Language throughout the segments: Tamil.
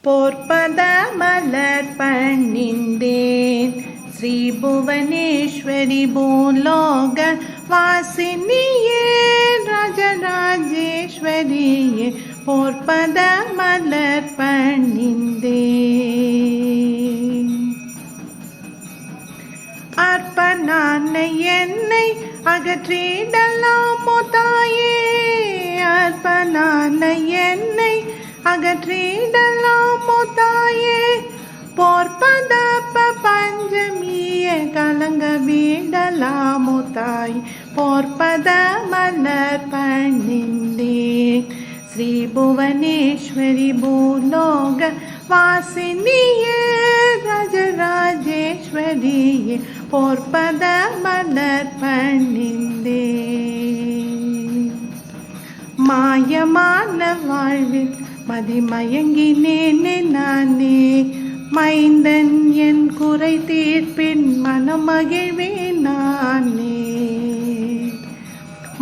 போர்ப்பத மலர் பணிந்தேன் ஸ்ரீ புவனேஸ்வரி பூலோக வாசினியே ராஜராஜேஸ்வரியே போர்ப்பத மலர் பணிந்தேன். அர்ப்பணான என்னை அகற்றிடலாமோ தாயே, அர்ப்பணான என்னை அகற்றிடலாமோ தாயே, போர்ப்பத பஞ்சமிய கலங்க விடலாமோ தாய், போர்ப்பத மலர் பணிந்தேன் ஸ்ரீ புவனேஸ்வரி பூலோக வாசினியே ராஜராஜேஸ்வரியே போர்ப்பத மலர் பணிந்தேன். மாயமான வாழ்வில் மதிமயங்கினேனே நானே, மைந்தன் என் குறை தீர்ப்பின் மனமகிழ்வேன் நானே.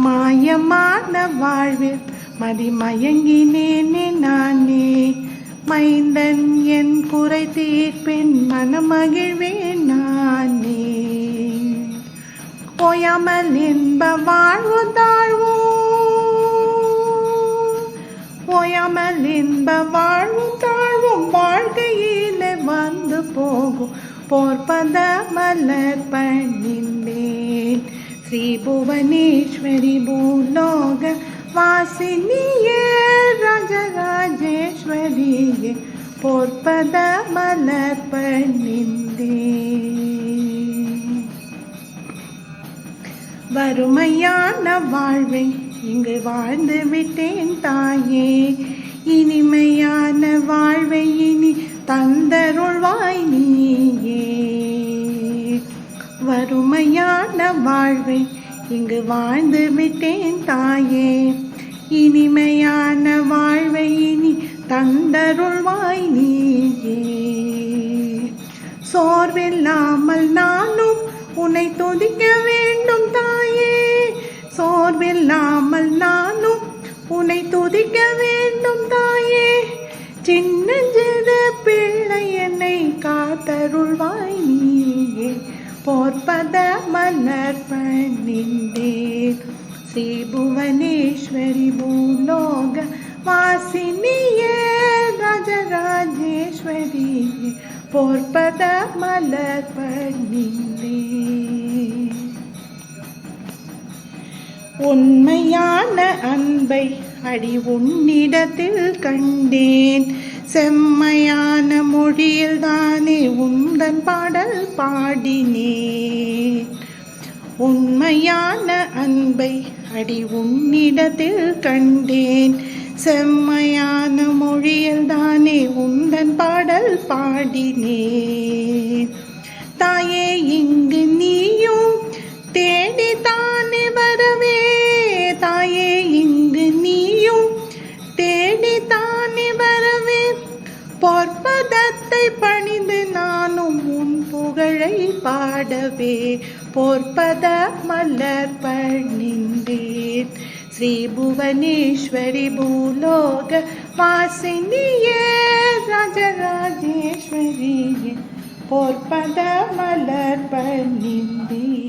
மாயமான வாழ்வில் மதிமயங்கினேனே நானே, மைந்தன் என் குறை தீர்ப்பின் மனமகிழ்வேன் நானே. ஓயாமல் இன்ப வாழ்வு தாழ்வோ, ஓயாமல் இன்ப வாழ்வு தாழ்வும் வாழ்க்கையில வந்து போகும் போர்ப்பத மலர் பணிந்தேன் ஸ்ரீ புவனேஸ்வரி பூலோக வாசினியே ராஜராஜேஸ்வரியே போர்ப்பத மலர் பணிந்தேன். வறுமையான வாழ்வை இங்கு வாழ்ந்து விட்டேன் தாயே, இனிமையான வாழ்வை இனி தந்தருள்வாய் நீயே. வறுமையான வாழ்வை இங்கு வாழ்ந்து விட்டேன் தாயே, இனிமையான வாழ்வை இனி தந்தருள்வாய் நீயே. சோர்வில்லாமல் நானும் உன்னை துதிக்க வேண்டும் தாயே, சோர்வில்லாமல் நானும் உன்னை துதிக்க வேண்டும் தாயே. சின்னஞ்சிறு பிள்ளை என்னை காத்தருள்வாய் நீயே, போர்ப்பத மலர் பணிந்தேன் ஸ்ரீ புவனேஸ்வரி பூலோக வாசினியே ராஜராஜேஸ்வரியே போர்ப்பத மலர் பணிந்தேன். உண்மையான அன்பை அடி உன்னிடத்தில் கண்டேன், செம்மையான மொழியில் தானே உந்தன் பாடல் பாடினேன். உண்மையான அன்பை அடி உன்னிடத்தில் கண்டேன், செம்மையான மொழியில் தானே உந்தன் பாடல் பாடினேன். தாயே இங்கு நீயும் தேடி தானே வரவே, தாயே இங்கு நீயும் தேடி தானே வரவே, போர்ப்பதத்தை பணிந்து நானும் உன் புகழை பாடவே, போர்ப்பத மலர் பணிந்தேன் ஸ்ரீ புவனேஸ்வரி பூலோக வாசினியே ராஜராஜேஸ்வரியே போர்ப்பத மலர் பணிந்தேன்.